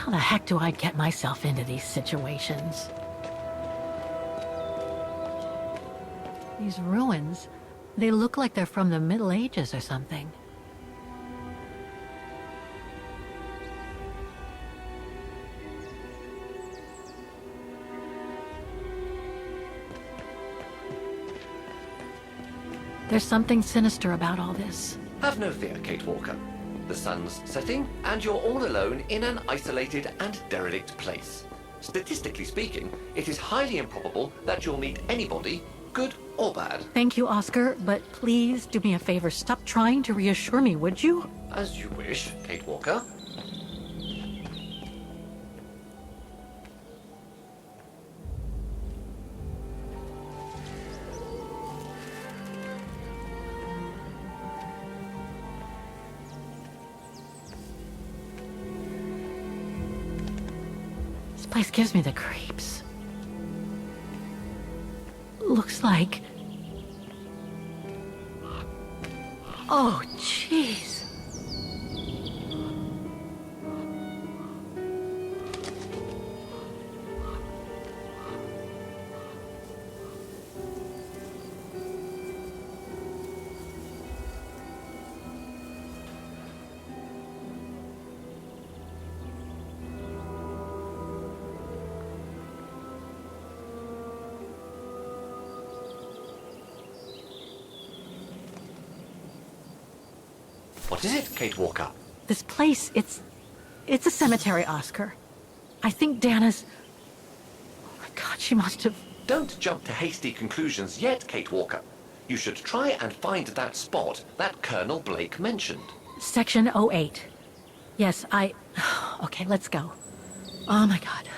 How the heck do I get myself into these situations? These ruins, they look like they're from the Middle Ages or something. There's something sinister about all this. Have no fear, Kate Walker. The sun's setting, and you're all alone in an isolated and derelict place. Statistically speaking, it is highly improbable that you'll meet anybody, good or bad. Thank you, Oscar, but please do me a favor. Stop trying to reassure me, would you? As you wish, Kate Walker. This place gives me the creeps. Looks like... Oh, jeez. What is it, Kate Walker? This place, it's a cemetery, Oscar. I think Dana's... Oh my God, she must have... Don't jump to hasty conclusions yet, Kate Walker. You should try and find that spot that Colonel Blake mentioned. Section 08. Yes, Okay, let's go. Oh my God.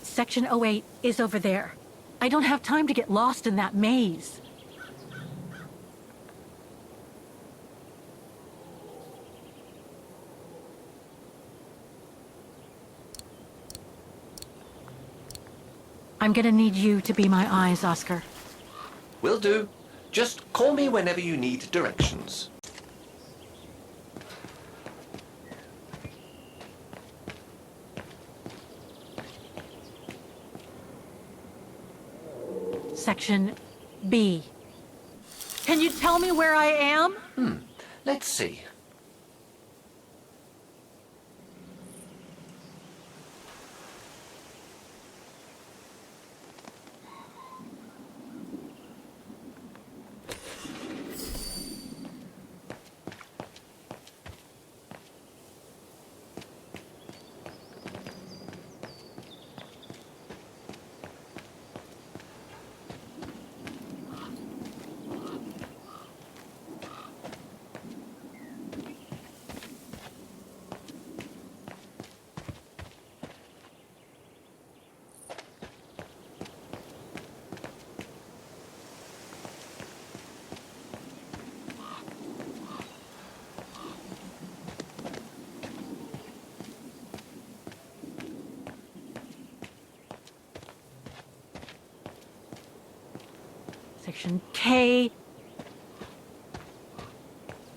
Section 08 is over there. I don't have time to get lost in that maze. I'm gonna need you to be my eyes, Oscar. Will do. Just call me whenever you need directions. Section B. Can you tell me where I am? Let's see. Section K.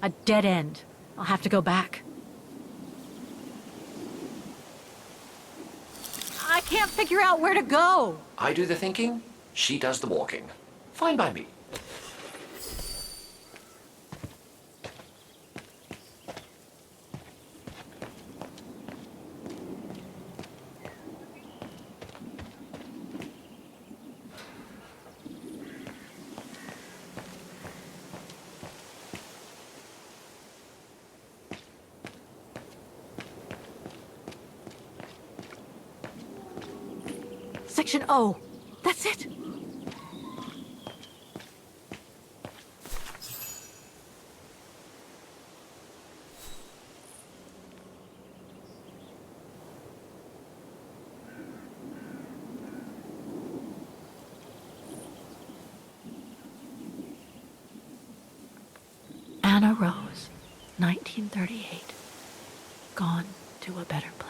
A dead end. I'll have to go back. I can't figure out where to go. I do the thinking, she does the walking. Fine by me. Section O. That's it. Anna Rose, 1938. Gone to a better place.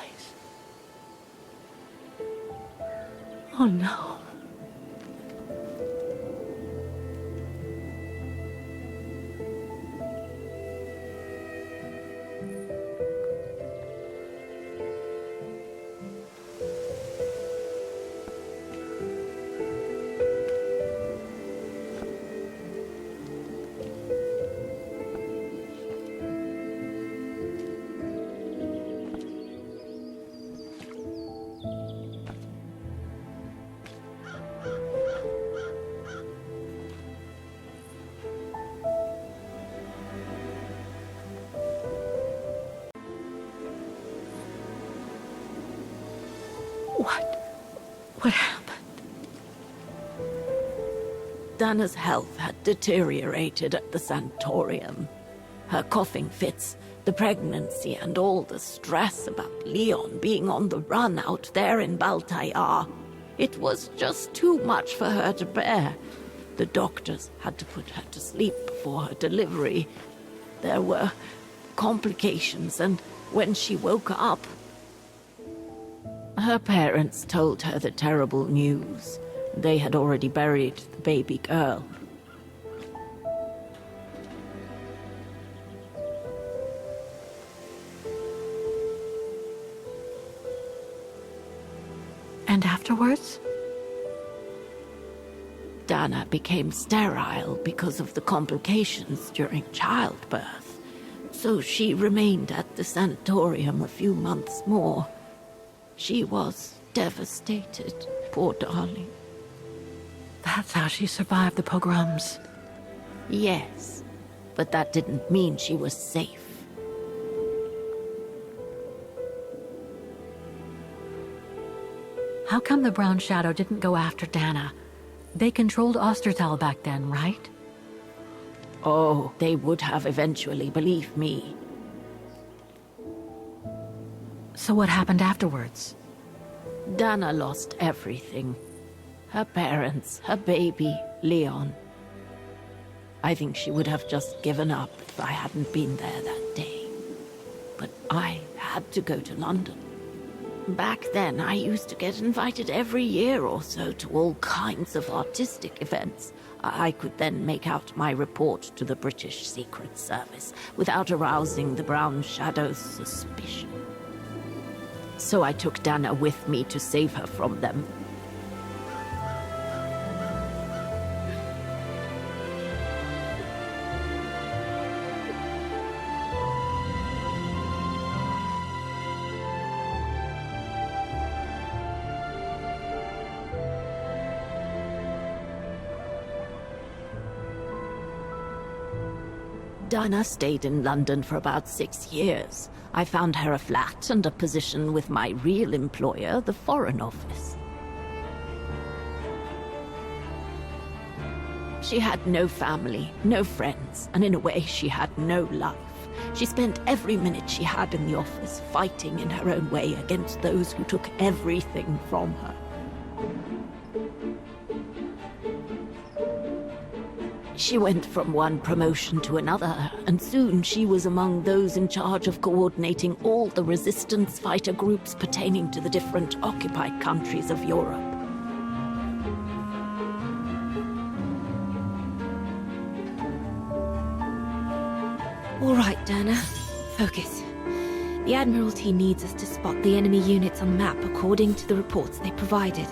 Oh no. What happened? Dana's health had deteriorated at the sanatorium. Her coughing fits, the pregnancy, and all the stress about Leon being on the run out there in Baltayar. It was just too much for her to bear. The doctors had to put her to sleep before her delivery. There were complications, and when she woke up, her parents told her the terrible news. They had already buried the baby girl. And afterwards? Dana became sterile because of the complications during childbirth. So she remained at the sanatorium a few months more. She was devastated, poor darling. That's how she survived the pogroms. Yes, but that didn't mean she was safe. How come the Brown Shadow didn't go after Dana? They controlled Ostertal back then, right? Oh, they would have eventually, believe me. So what happened afterwards? Dana lost everything. Her parents, her baby, Leon. I think she would have just given up if I hadn't been there that day. But I had to go to London. Back then, I used to get invited every year or so to all kinds of artistic events. I could then make out my report to the British Secret Service without arousing the Brown Shadow's suspicion. So I took Dana with me to save her from them. Dana stayed in London for about 6 years. I found her a flat and a position with my real employer, the Foreign Office. She had no family, no friends, and in a way she had no life. She spent every minute she had in the office fighting in her own way against those who took everything from her. She went from one promotion to another, and soon she was among those in charge of coordinating all the resistance fighter groups pertaining to the different occupied countries of Europe. All right, Dana. Focus. The Admiralty needs us to spot the enemy units on the map according to the reports they provided.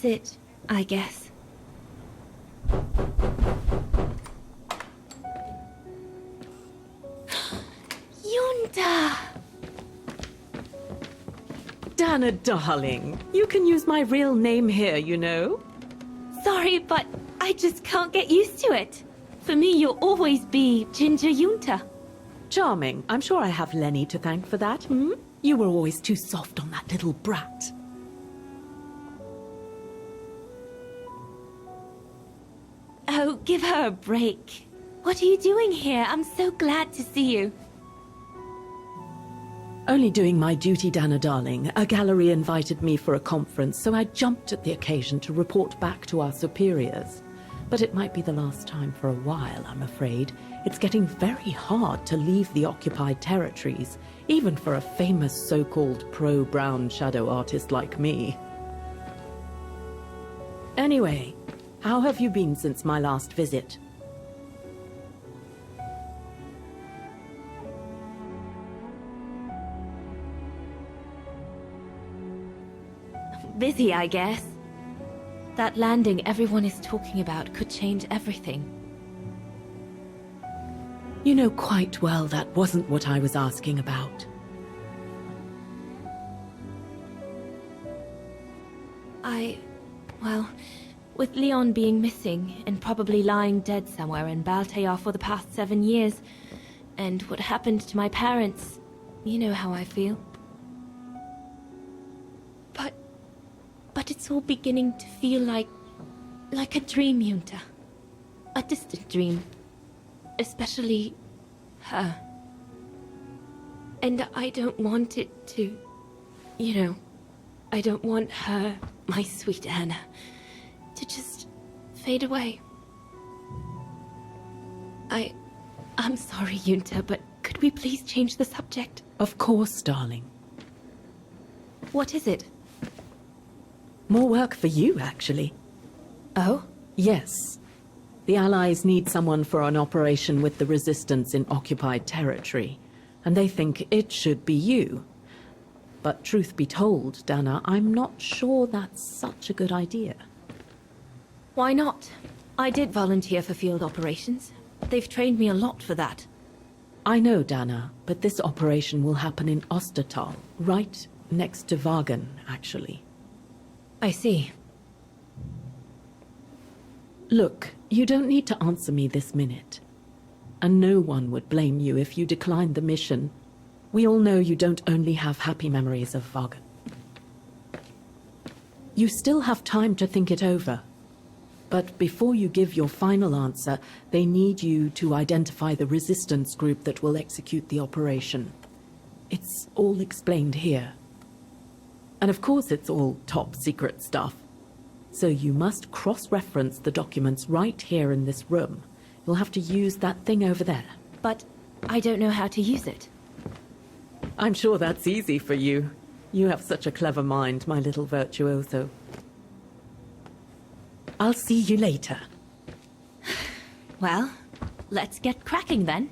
That's it, I guess. Yunta! Dana, darling, you can use my real name here, you know. Sorry, but I just can't get used to it. For me, you'll always be Ginger Yunta. Charming. I'm sure I have Lenny to thank for that, hmm? You were always too soft on that little brat. Oh, give her a break. What are you doing here? I'm so glad to see you. Only doing my duty, Dana, darling. A gallery invited me for a conference, so I jumped at the occasion to report back to our superiors. But it might be the last time for a while, I'm afraid. It's getting very hard to leave the occupied territories, even for a famous so-called pro-brown shadow artist like me. Anyway, how have you been since my last visit? Busy, I guess. That landing everyone is talking about could change everything. You know quite well that wasn't what I was asking about. Well, with Leon being missing and probably lying dead somewhere in Baltear for the past 7 years, and what happened to my parents, you know how I feel. But it's all beginning to feel like a dream, Yunta. A distant dream. Especially her. And I don't want it to... You know, I don't want her, my sweet Anna, to just fade away. I'm sorry, Yunta, but could we please change the subject? Of course, darling. What is it? More work for you, actually. Oh? Yes. The Allies need someone for an operation with the Resistance in occupied territory, and they think it should be you. But truth be told, Dana, I'm not sure that's such a good idea. Why not? I did volunteer for field operations. They've trained me a lot for that. I know, Dana, but this operation will happen in Ostertal, right next to Vagen, actually. I see. Look, you don't need to answer me this minute. And no one would blame you if you declined the mission. We all know you don't only have happy memories of Vagen. You still have time to think it over. But before you give your final answer, they need you to identify the resistance group that will execute the operation. It's all explained here. And of course it's all top secret stuff. So you must cross-reference the documents right here in this room. You'll have to use that thing over there. But I don't know how to use it. I'm sure that's easy for you. You have such a clever mind, my little virtuoso. I'll see you later. Well, let's get cracking then.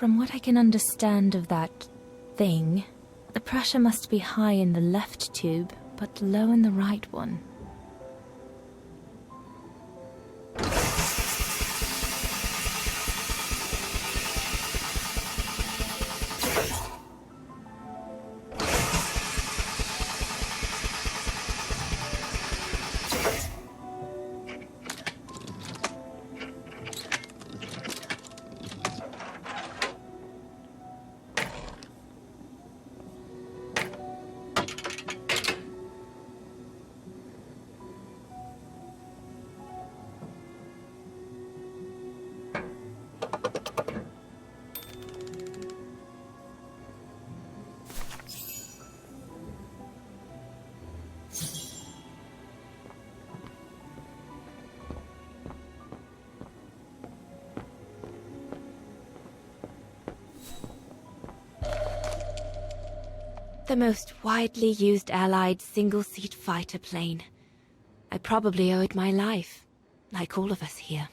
From what I can understand of that thing, the pressure must be high in the left tube, but low in the right one. The most widely used Allied single-seat fighter plane. I probably owe it my life, like all of us here.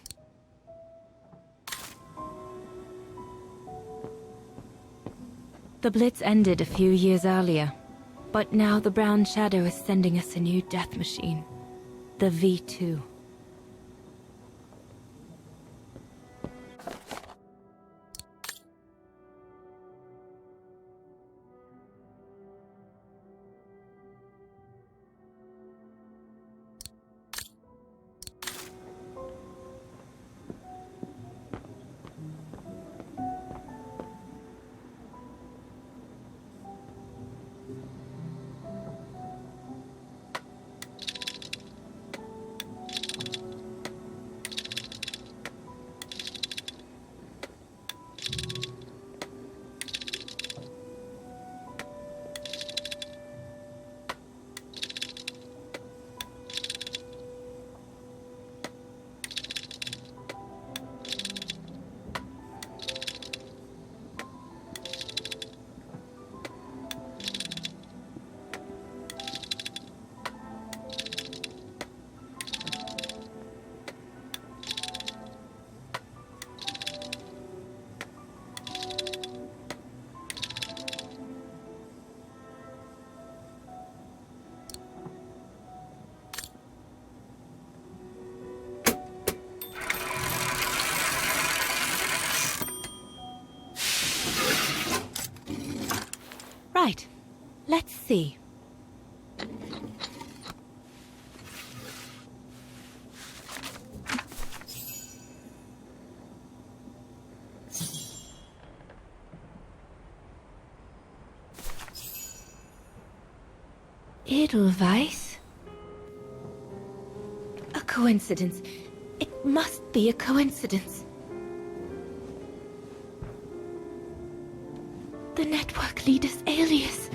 The Blitz ended a few years earlier, but now the Brown Shadow is sending us a new death machine. The V2. Right. Let's see. Edelweiss? A coincidence. It must be a coincidence. The network leader's alias.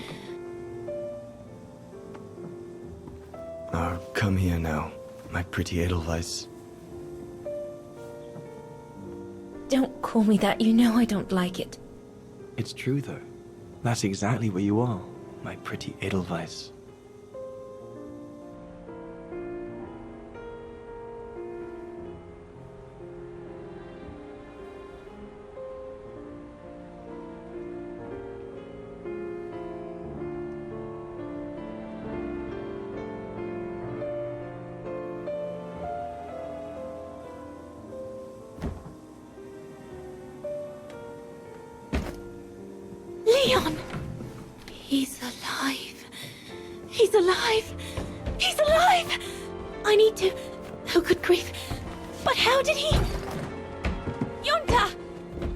Oh, come here now, my pretty Edelweiss. Don't call me that, you know I don't like it. It's true, though. That's exactly what you are, my pretty Edelweiss. Leon! He's alive. He's alive. He's alive! I need to... Oh, good grief. But how did he... Yunta!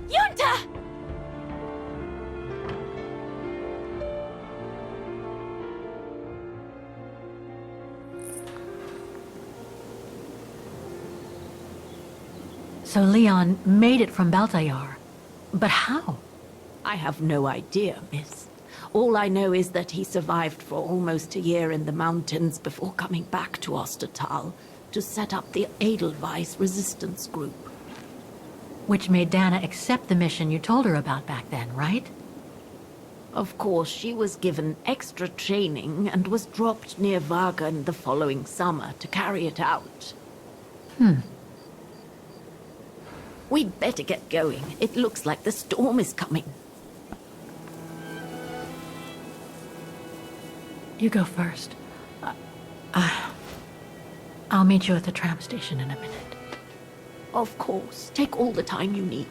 Yunta! So Leon made it from Baltayar. But how? I have no idea, miss. All I know is that he survived for almost a year in the mountains before coming back to Ostertal to set up the Edelweiss resistance group. Which made Dana accept the mission you told her about back then, right? Of course, she was given extra training and was dropped near Vagan the following summer to carry it out. We'd better get going. It looks like the storm is coming. You go first. I'll meet you at the tram station in a minute. Of course. Take all the time you need.